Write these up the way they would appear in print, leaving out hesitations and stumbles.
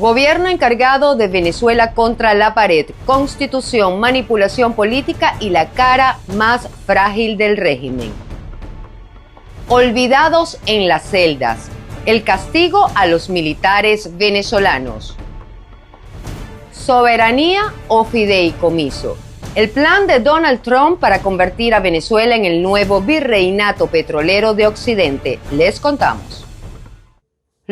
Gobierno encargado de Venezuela contra la pared, constitución, manipulación política y la cara más frágil del régimen. Olvidados en las celdas, el castigo a los militares venezolanos. Soberanía o fideicomiso. El plan de Donald Trump para convertir a Venezuela en el nuevo virreinato petrolero de Occidente. Les contamos.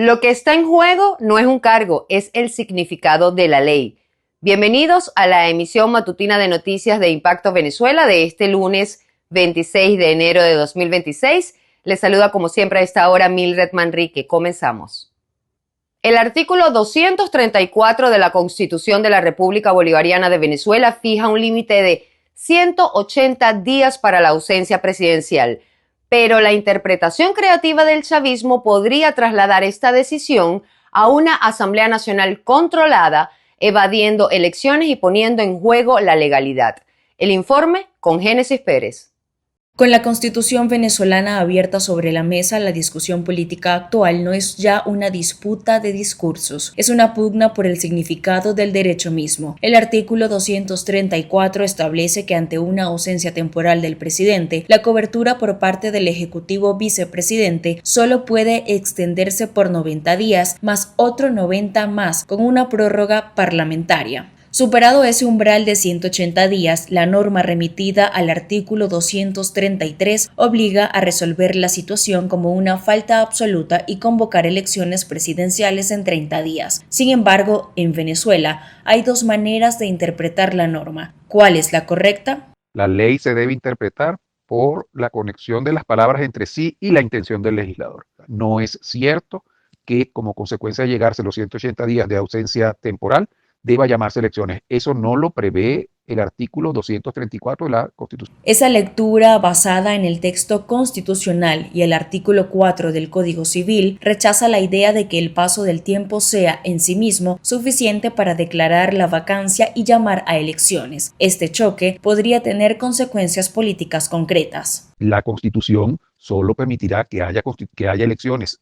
Lo que está en juego no es un cargo, es el significado de la ley. Bienvenidos a la emisión matutina de noticias de Impacto Venezuela de este lunes 26 de enero de 2026. Les saluda como siempre a esta hora Mildred Manrique. Comenzamos. El artículo 234 de la Constitución de la República Bolivariana de Venezuela fija un límite de 180 días para la ausencia presidencial. Pero la interpretación creativa del chavismo podría trasladar esta decisión a una Asamblea Nacional controlada, evadiendo elecciones y poniendo en juego la legalidad. El informe con Génesis Pérez. Con la Constitución venezolana abierta sobre la mesa, la discusión política actual no es ya una disputa de discursos, es una pugna por el significado del derecho mismo. El artículo 234 establece que ante una ausencia temporal del presidente, la cobertura por parte del Ejecutivo Vicepresidente solo puede extenderse por 90 días, más otro 90 más, con una prórroga parlamentaria. Superado ese umbral de 180 días, la norma remitida al artículo 233 obliga a resolver la situación como una falta absoluta y convocar elecciones presidenciales en 30 días. Sin embargo, en Venezuela hay dos maneras de interpretar la norma. ¿Cuál es la correcta? La ley se debe interpretar por la conexión de las palabras entre sí y la intención del legislador. No es cierto que como consecuencia de llegarse los 180 días de ausencia temporal, deba llamarse elecciones. Eso no lo prevé el artículo 234 de la Constitución. Esa lectura basada en el texto constitucional y el artículo 4 del Código Civil rechaza la idea de que el paso del tiempo sea en sí mismo suficiente para declarar la vacancia y llamar a elecciones. Este choque podría tener consecuencias políticas concretas. La Constitución solo permitirá que haya elecciones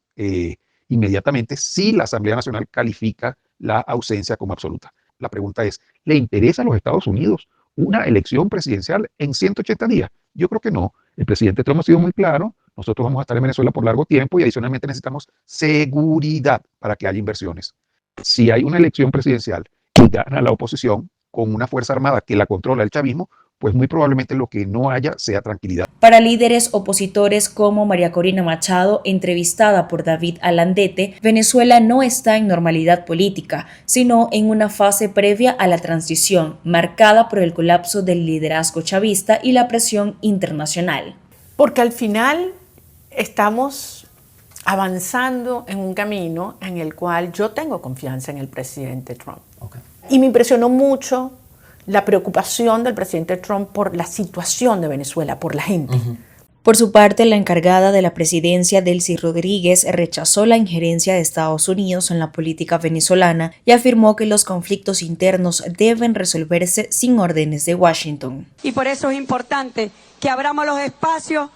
inmediatamente si la Asamblea Nacional califica la ausencia como absoluta. La pregunta es, ¿le interesa a los Estados Unidos una elección presidencial en 180 días? Yo creo que no. El presidente Trump ha sido muy claro. Nosotros vamos a estar en Venezuela por largo tiempo y adicionalmente necesitamos seguridad para que haya inversiones. Si hay una elección presidencial y gana la oposición con una fuerza armada que la controla el chavismo, pues muy probablemente lo que no haya sea tranquilidad. Para líderes opositores como María Corina Machado, entrevistada por David Alandete, Venezuela no está en normalidad política, sino en una fase previa a la transición, marcada por el colapso del liderazgo chavista y la presión internacional. Porque al final estamos avanzando en un camino en el cual yo tengo confianza en el presidente Trump. Okay. Y me impresionó mucho la preocupación del presidente Trump por la situación de Venezuela, por la gente. Por su parte, la encargada de la presidencia, Delcy Rodríguez, rechazó la injerencia de Estados Unidos en la política venezolana y afirmó que los conflictos internos deben resolverse sin órdenes de Washington. Y por eso es importante que abramos los espacios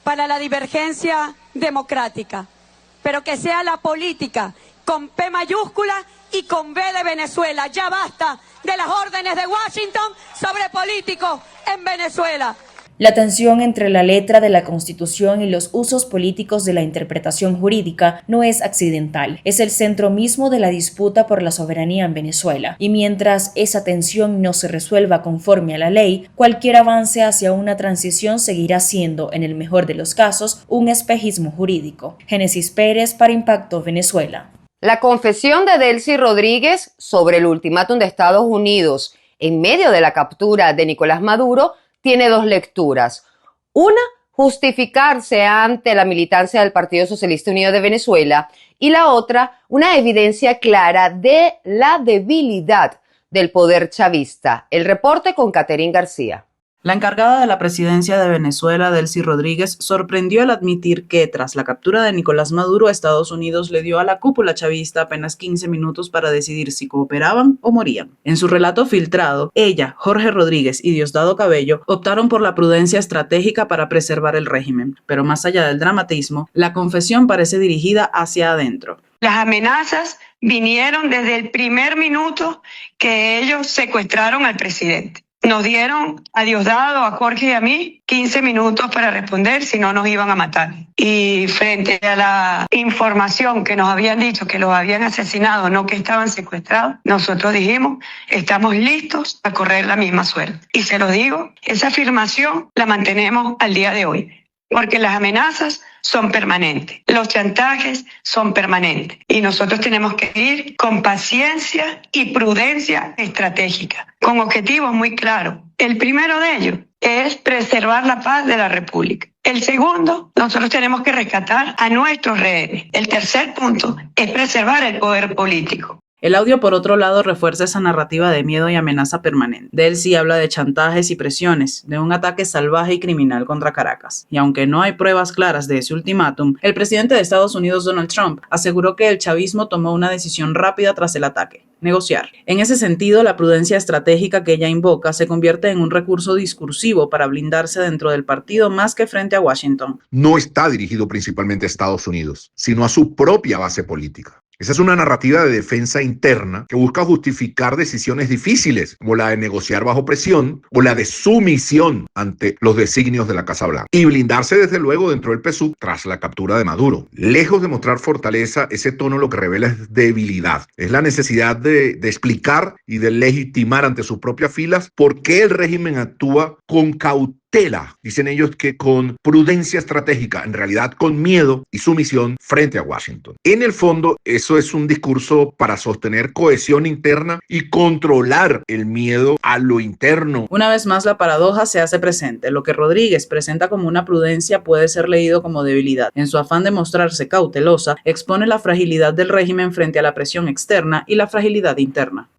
para la divergencia democrática, pero que sea la política con P mayúscula y con B de Venezuela. Ya basta de las órdenes de Washington sobre políticos en Venezuela. La tensión entre la letra de la Constitución y los usos políticos de la interpretación jurídica no es accidental, es el centro mismo de la disputa por la soberanía en Venezuela. Y mientras esa tensión no se resuelva conforme a la ley, cualquier avance hacia una transición seguirá siendo, en el mejor de los casos, un espejismo jurídico. Génesis Pérez para Impacto Venezuela. La confesión de Delcy Rodríguez sobre el ultimátum de Estados Unidos en medio de la captura de Nicolás Maduro tiene dos lecturas. Una, justificarse ante la militancia del Partido Socialista Unido de Venezuela, y la otra, una evidencia clara de la debilidad del poder chavista. El reporte con Caterín García. La encargada de la presidencia de Venezuela, Delcy Rodríguez, sorprendió al admitir que, tras la captura de Nicolás Maduro, Estados Unidos le dio a la cúpula chavista apenas 15 minutos para decidir si cooperaban o morían. En su relato filtrado, ella, Jorge Rodríguez y Diosdado Cabello optaron por la prudencia estratégica para preservar el régimen, pero más allá del dramatismo, la confesión parece dirigida hacia adentro. Las amenazas vinieron desde el primer minuto que ellos secuestraron al presidente. Nos dieron a Diosdado, a Jorge y a mí 15 minutos para responder, si no nos iban a matar. Y frente a la información que nos habían dicho que los habían asesinado, no que estaban secuestrados, nosotros dijimos, estamos listos a correr la misma suerte. Y se lo digo, esa afirmación la mantenemos al día de hoy, porque las amenazas son permanentes, los chantajes son permanentes y nosotros tenemos que ir con paciencia y prudencia estratégica, con objetivos muy claros. El primero de ellos es preservar la paz de la República. El segundo, nosotros tenemos que rescatar a nuestros rehenes. El tercer punto es preservar el poder político. El audio, por otro lado, refuerza esa narrativa de miedo y amenaza permanente. Delcy habla de chantajes y presiones, de un ataque salvaje y criminal contra Caracas. Y aunque no hay pruebas claras de ese ultimátum, el presidente de Estados Unidos, Donald Trump, aseguró que el chavismo tomó una decisión rápida tras el ataque: negociar. En ese sentido, la prudencia estratégica que ella invoca se convierte en un recurso discursivo para blindarse dentro del partido más que frente a Washington. No está dirigido principalmente a Estados Unidos, sino a su propia base política. Esa es una narrativa de defensa interna que busca justificar decisiones difíciles, como la de negociar bajo presión o la de sumisión ante los designios de la Casa Blanca, y blindarse desde luego dentro del PSUV tras la captura de Maduro. Lejos de mostrar fortaleza, ese tono lo que revela es debilidad. Es la necesidad de explicar y de legitimar ante sus propias filas por qué el régimen actúa con cautela. Dicen ellos que con prudencia estratégica, en realidad con miedo y sumisión frente a Washington. En el fondo, eso es un discurso para sostener cohesión interna y controlar el miedo a lo interno. Una vez más, la paradoja se hace presente. Lo que Rodríguez presenta como una prudencia puede ser leído como debilidad. En su afán de mostrarse cautelosa, expone la fragilidad del régimen frente a la presión externa y la fragilidad interna.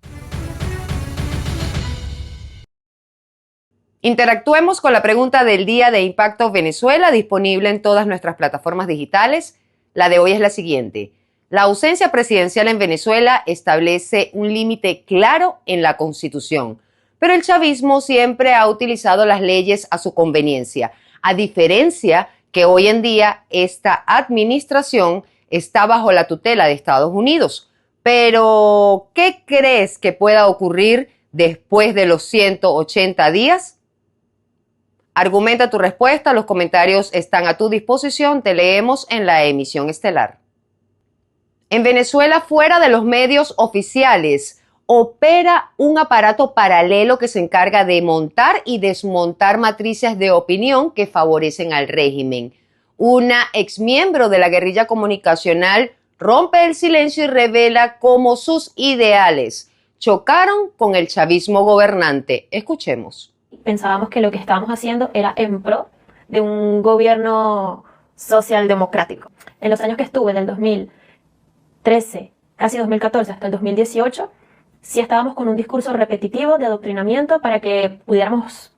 Interactuemos con la pregunta del día de Impacto Venezuela, disponible en todas nuestras plataformas digitales. La de hoy es la siguiente: la ausencia presidencial en Venezuela establece un límite claro en la Constitución, pero el chavismo siempre ha utilizado las leyes a su conveniencia, a diferencia que hoy en día esta administración está bajo la tutela de Estados Unidos. Pero, ¿qué crees que pueda ocurrir después de los 180 días? Argumenta tu respuesta, los comentarios están a tu disposición, te leemos en la emisión estelar. En Venezuela, fuera de los medios oficiales, opera un aparato paralelo que se encarga de montar y desmontar matrices de opinión que favorecen al régimen. Una exmiembro de la guerrilla comunicacional rompe el silencio y revela cómo sus ideales chocaron con el chavismo gobernante. Escuchemos. Pensábamos que lo que estábamos haciendo era en pro de un gobierno socialdemocrático. En los años que estuve, del 2013, casi 2014 hasta el 2018, sí estábamos con un discurso repetitivo de adoctrinamiento para que pudiéramos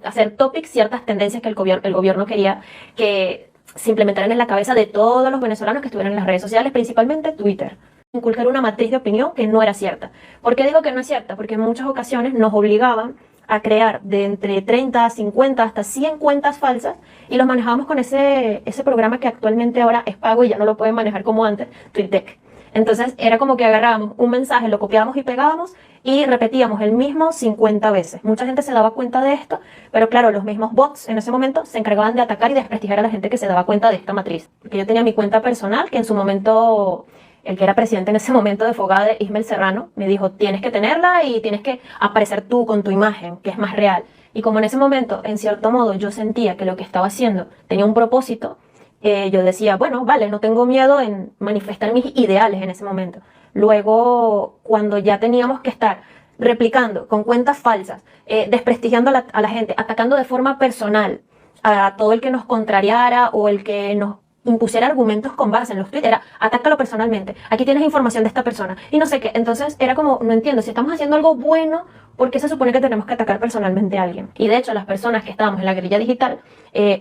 hacer topics ciertas tendencias que el gobierno quería que se implementaran en la cabeza de todos los venezolanos que estuvieran en las redes sociales, principalmente Twitter. Inculcar una matriz de opinión que no era cierta. ¿Por qué digo que no es cierta? Porque en muchas ocasiones nos obligaban a crear de entre 30, 50 hasta 100 cuentas falsas y los manejábamos con ese programa que actualmente ahora es pago y ya no lo pueden manejar como antes, TweetDeck. Entonces era como que agarrábamos un mensaje, lo copiábamos y pegábamos y repetíamos el mismo 50 veces. Mucha gente se daba cuenta de esto, pero claro, los mismos bots en ese momento se encargaban de atacar y desprestigiar a la gente que se daba cuenta de esta matriz. Porque yo tenía mi cuenta personal, que en su momento el que era presidente en ese momento de Fogade, Ismael Serrano, me dijo, tienes que tenerla y tienes que aparecer tú con tu imagen, que es más real. Y como en ese momento, en cierto modo, yo sentía que lo que estaba haciendo tenía un propósito, yo decía, bueno, vale, no tengo miedo en manifestar mis ideales en ese momento. Luego, cuando ya teníamos que estar replicando con cuentas falsas, desprestigiando a la gente, atacando de forma personal a todo el que nos contrariara o el que nos impusiera argumentos con base en los tweets, era atácalo personalmente, aquí tienes información de esta persona y no sé qué. Entonces era como, no entiendo, si estamos haciendo algo bueno, ¿por qué se supone que tenemos que atacar personalmente a alguien? Y de hecho las personas que estábamos en la guerrilla digital,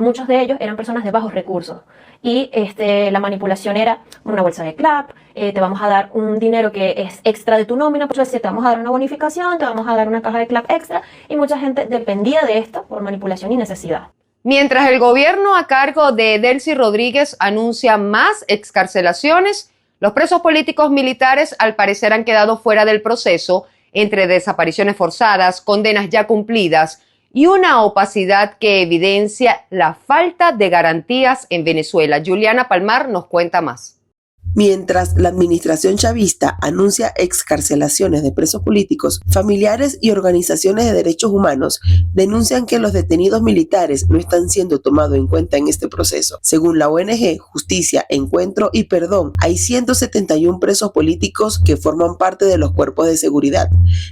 muchos de ellos eran personas de bajos recursos y la manipulación era una bolsa de clap, te vamos a dar un dinero que es extra de tu nómina, pues te vamos a dar una bonificación, te vamos a dar una caja de clap extra, y mucha gente dependía de esto por manipulación y necesidad. Mientras el gobierno a cargo de Delcy Rodríguez anuncia más excarcelaciones, Los presos políticos militares al parecer han quedado fuera del proceso entre desapariciones forzadas, condenas ya cumplidas y una opacidad que evidencia la falta de garantías en Venezuela. Juliana Palmar nos cuenta más. Mientras la administración chavista anuncia excarcelaciones de presos políticos, familiares y organizaciones de derechos humanos denuncian que los detenidos militares no están siendo tomados en cuenta en este proceso. Según la ONG Justicia, Encuentro y Perdón, hay 171 presos políticos que forman parte de los cuerpos de seguridad.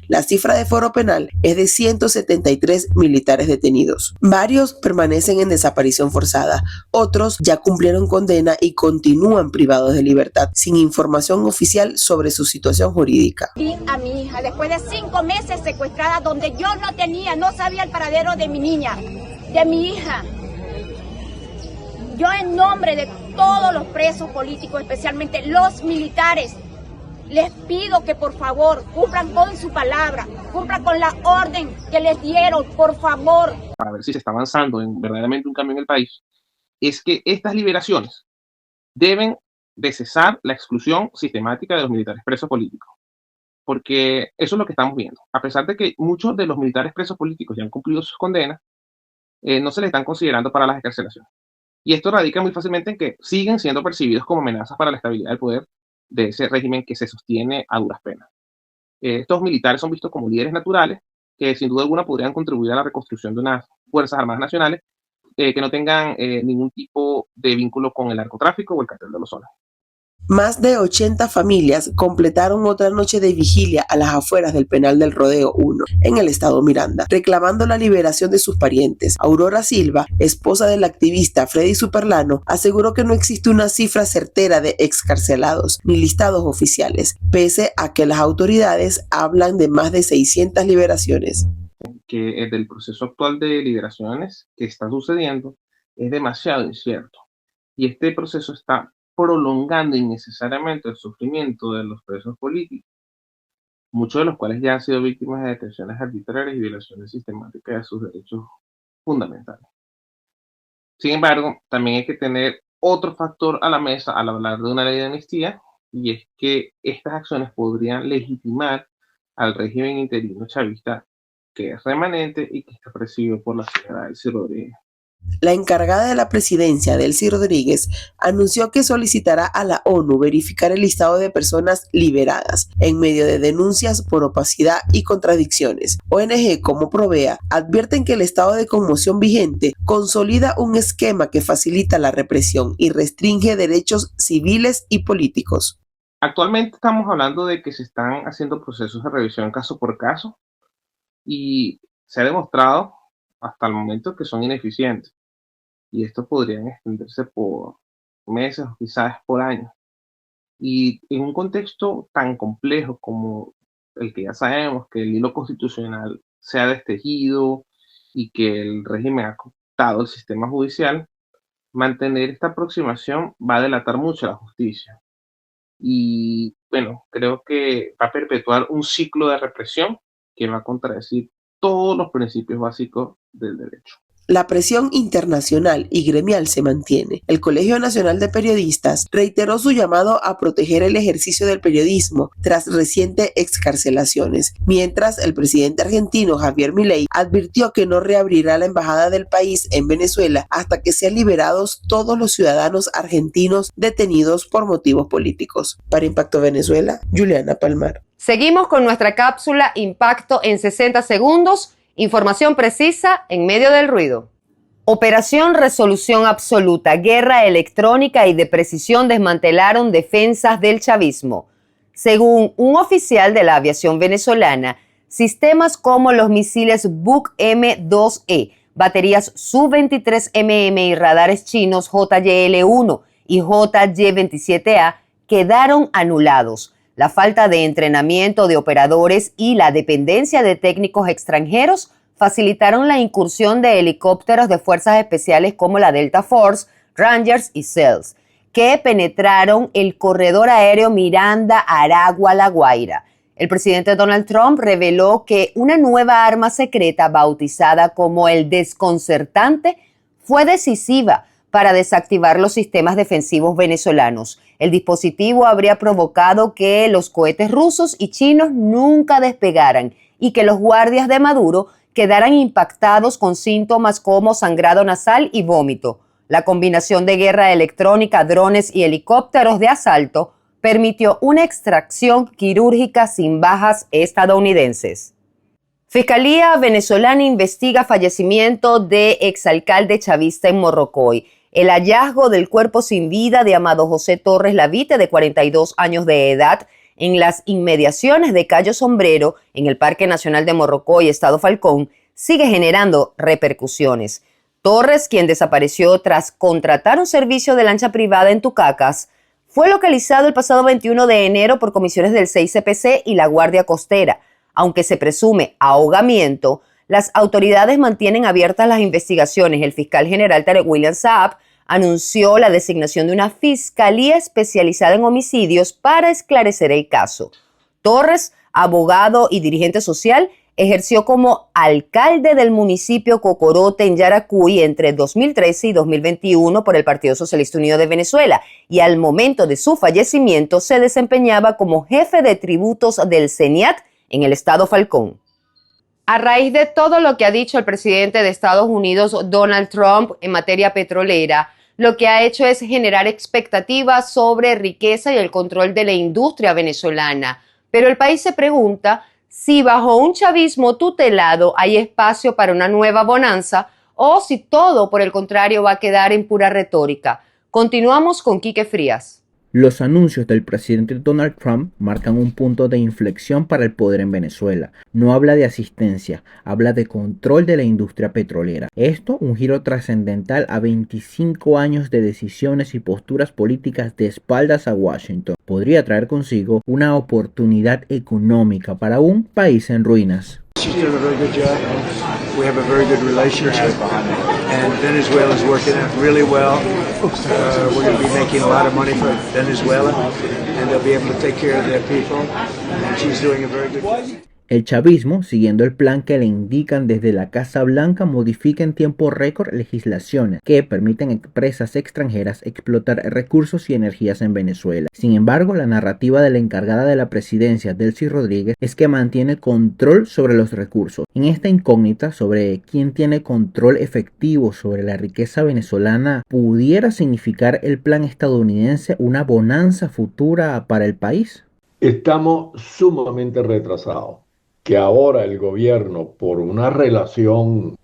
La cifra de foro penal es de 173 militares detenidos. Varios permanecen en desaparición forzada, otros ya cumplieron condena y continúan privados de libertad, sin información oficial sobre su situación jurídica. Vi a mi hija después de 5 meses secuestrada, donde yo no sabía el paradero de mi niña, de mi hija. Yo, en nombre de todos los presos políticos, especialmente los militares, les pido que por favor cumplan con su palabra, cumplan con la orden que les dieron, por favor. Para ver si se está avanzando en verdaderamente un cambio en el país, es que estas liberaciones deben de cesar la exclusión sistemática de los militares presos políticos, porque eso es lo que estamos viendo. A pesar de que muchos de los militares presos políticos ya han cumplido sus condenas, no se les están considerando para las excarcelaciones. Y esto radica muy fácilmente en que siguen siendo percibidos como amenazas para la estabilidad del poder de ese régimen que se sostiene a duras penas. Estos militares son vistos como líderes naturales que sin duda alguna podrían contribuir a la reconstrucción de unas Fuerzas Armadas nacionales que no tengan ningún tipo de vínculo con el narcotráfico o el cartel de los soles. Más de 80 familias completaron otra noche de vigilia a las afueras del penal del Rodeo 1, en el estado Miranda, reclamando la liberación de sus parientes. Aurora Silva, esposa del activista Freddy Superlano, aseguró que no existe una cifra certera de excarcelados ni listados oficiales, pese a que las autoridades hablan de más de 600 liberaciones. Que del proceso actual de liberaciones que está sucediendo es demasiado incierto, y este proceso está prolongando innecesariamente el sufrimiento de los presos políticos, muchos de los cuales ya han sido víctimas de detenciones arbitrarias y violaciones sistemáticas de sus derechos fundamentales. Sin embargo, también hay que tener otro factor a la mesa al hablar de una ley de amnistía, y es que estas acciones podrían legitimar al régimen interino chavista que es remanente y que está presidido por la señora Delcy Rodríguez. La encargada de la presidencia, Delcy Rodríguez, anunció que solicitará a la ONU verificar el listado de personas liberadas en medio de denuncias por opacidad y contradicciones. ONG como Provea advierten que el estado de conmoción vigente consolida un esquema que facilita la represión y restringe derechos civiles y políticos. Actualmente estamos hablando de que se están haciendo procesos de revisión caso por caso y se ha demostrado hasta el momento que son ineficientes, y estos podrían extenderse por meses o quizás por años. Y en un contexto tan complejo como el que ya sabemos, que el hilo constitucional se ha destejido y que el régimen ha cooptado el sistema judicial, mantener esta aproximación va a delatar mucho la justicia. Y bueno, creo que va a perpetuar un ciclo de represión que va a contradecir todos los principios básicos del derecho. La presión internacional y gremial se mantiene. El Colegio Nacional de Periodistas reiteró su llamado a proteger el ejercicio del periodismo tras recientes excarcelaciones, mientras el presidente argentino Javier Milei advirtió que no reabrirá la embajada del país en Venezuela hasta que sean liberados todos los ciudadanos argentinos detenidos por motivos políticos. Para Impacto Venezuela, Juliana Palmar. Seguimos con nuestra cápsula Impacto en 60 segundos. Información precisa en medio del ruido. Operación Resolución Absoluta, guerra electrónica y de precisión desmantelaron defensas del chavismo. Según un oficial de la aviación venezolana, sistemas como los misiles Buk M2E, baterías Su-23mm y radares chinos JYL-1 y JY-27A quedaron anulados. La falta de entrenamiento de operadores y la dependencia de técnicos extranjeros facilitaron la incursión de helicópteros de fuerzas especiales como la Delta Force, Rangers y SEALs, que penetraron el corredor aéreo Miranda-Aragua-La Guaira. El presidente Donald Trump reveló que una nueva arma secreta bautizada como el desconcertante fue decisiva para desactivar los sistemas defensivos venezolanos. El dispositivo habría provocado que los cohetes rusos y chinos nunca despegaran y que los guardias de Maduro quedaran impactados con síntomas como sangrado nasal y vómito. La combinación de guerra electrónica, drones y helicópteros de asalto permitió una extracción quirúrgica sin bajas estadounidenses. Fiscalía venezolana investiga fallecimiento de exalcalde chavista en Morrocoy. El hallazgo del cuerpo sin vida de Amado José Torres Lavite, de 42 años de edad, en las inmediaciones de Cayo Sombrero, en el Parque Nacional de Morrocoy, Estado Falcón, sigue generando repercusiones. Torres, quien desapareció tras contratar un servicio de lancha privada en Tucacas, fue localizado el pasado 21 de enero por comisiones del 6CPC y la Guardia Costera. Aunque se presume ahogamiento, las autoridades mantienen abiertas las investigaciones. El fiscal general Tarek William Saab anunció la designación de una fiscalía especializada en homicidios para esclarecer el caso. Torres, abogado y dirigente social, ejerció como alcalde del municipio Cocorote en Yaracuy entre 2013 y 2021 por el Partido Socialista Unido de Venezuela y al momento de su fallecimiento se desempeñaba como jefe de tributos del CENIAT en el Estado Falcón. A raíz de todo lo que ha dicho el presidente de Estados Unidos, Donald Trump, en materia petrolera, lo que ha hecho es generar expectativas sobre riqueza y el control de la industria venezolana. Pero el país se pregunta si bajo un chavismo tutelado hay espacio para una nueva bonanza o si todo, por el contrario, va a quedar en pura retórica. Continuamos con Quique Frías. Los anuncios del presidente Donald Trump marcan un punto de inflexión para el poder en Venezuela. No habla de asistencia, habla de control de la industria petrolera. Esto, un giro trascendental a 25 años de decisiones y posturas políticas de espaldas a Washington. Podría traer consigo una oportunidad económica para un país en ruinas. We have a very good relationship, and Venezuela is working out really well. We're going to be making a lot of money for Venezuela, and they'll be able to take care of their people, and she's doing a very good job. El chavismo, siguiendo el plan que le indican desde la Casa Blanca, modifica en tiempo récord legislaciones que permiten a empresas extranjeras explotar recursos y energías en Venezuela. Sin embargo, la narrativa de la encargada de la presidencia, Delcy Rodríguez, es que mantiene control sobre los recursos. En esta incógnita sobre quién tiene control efectivo sobre la riqueza venezolana, ¿pudiera significar el plan estadounidense una bonanza futura para el país? Estamos sumamente retrasados. Que ahora el gobierno, por una relación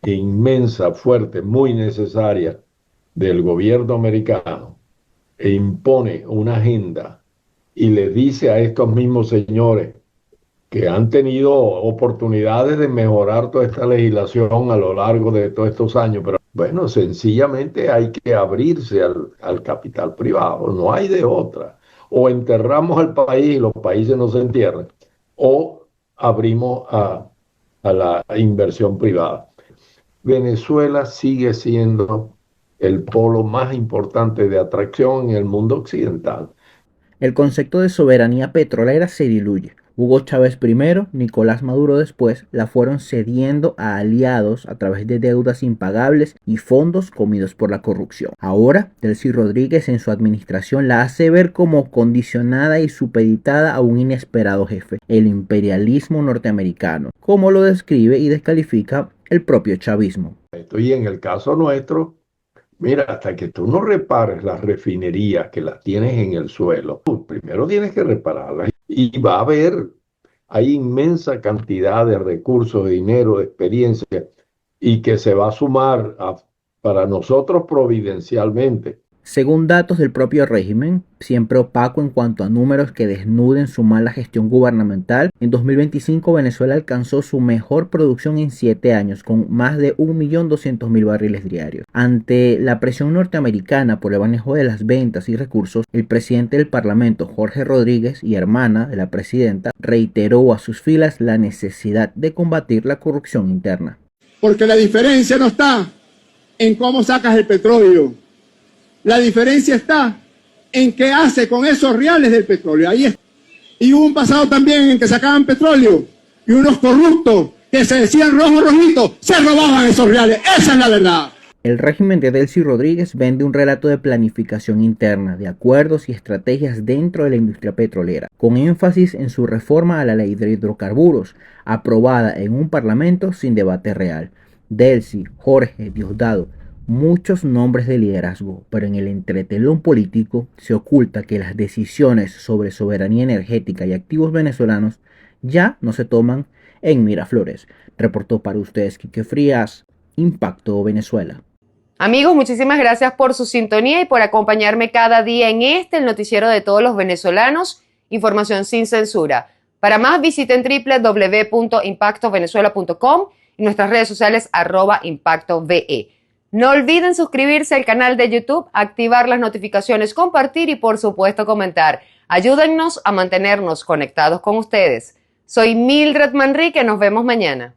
inmensa, fuerte, muy necesaria del gobierno americano, impone una agenda y le dice a estos mismos señores que han tenido oportunidades de mejorar toda esta legislación a lo largo de todos estos años, pero bueno, sencillamente hay que abrirse al capital privado, no hay de otra. O enterramos al país y los países no se entierran, o abrimos a la inversión privada. Venezuela sigue siendo el polo más importante de atracción en el mundo occidental. El concepto de soberanía petrolera se diluye. Hugo Chávez primero, Nicolás Maduro después, la fueron cediendo a aliados a través de deudas impagables y fondos comidos por la corrupción. Ahora, Delcy Rodríguez en su administración la hace ver como condicionada y supeditada a un inesperado jefe, el imperialismo norteamericano, como lo describe y descalifica el propio chavismo. Y en el caso nuestro, mira, hasta que tú no repares las refinerías que las tienes en el suelo, primero tienes que repararlas. Y va a haber, hay inmensa cantidad de recursos, de dinero, de experiencia, y que se va a sumar para nosotros providencialmente. Según datos del propio régimen, siempre opaco en cuanto a números que desnuden su mala gestión gubernamental, en 2025 Venezuela alcanzó su mejor producción en 7 años, con más de 1.200.000 barriles diarios. Ante la presión norteamericana por el manejo de las ventas y recursos, el presidente del Parlamento, Jorge Rodríguez, y hermana de la presidenta, reiteró a sus filas la necesidad de combatir la corrupción interna. Porque la diferencia no está en cómo sacas el petróleo. La diferencia está en qué hace con esos reales del petróleo. Ahí está. Y hubo un pasado también en que sacaban petróleo y unos corruptos que se decían rojo rojito se robaban esos reales. Esa es la verdad. El régimen de Delcy Rodríguez vende un relato de planificación interna, de acuerdos y estrategias dentro de la industria petrolera, con énfasis en su reforma a la ley de hidrocarburos, aprobada en un parlamento sin debate real. Delcy, Jorge, Diosdado, muchos nombres de liderazgo, pero en el entretelón político se oculta que las decisiones sobre soberanía energética y activos venezolanos ya no se toman en Miraflores. Reportó para ustedes Quique Frías, Impacto Venezuela. Amigos, muchísimas gracias por su sintonía y por acompañarme cada día en el noticiero de todos los venezolanos, información sin censura. Para más visiten www.impactovenezuela.com y nuestras redes sociales @ImpactoVE. No olviden suscribirse al canal de YouTube, activar las notificaciones, compartir y por supuesto comentar. Ayúdennos a mantenernos conectados con ustedes. Soy Mildred Manrique, nos vemos mañana.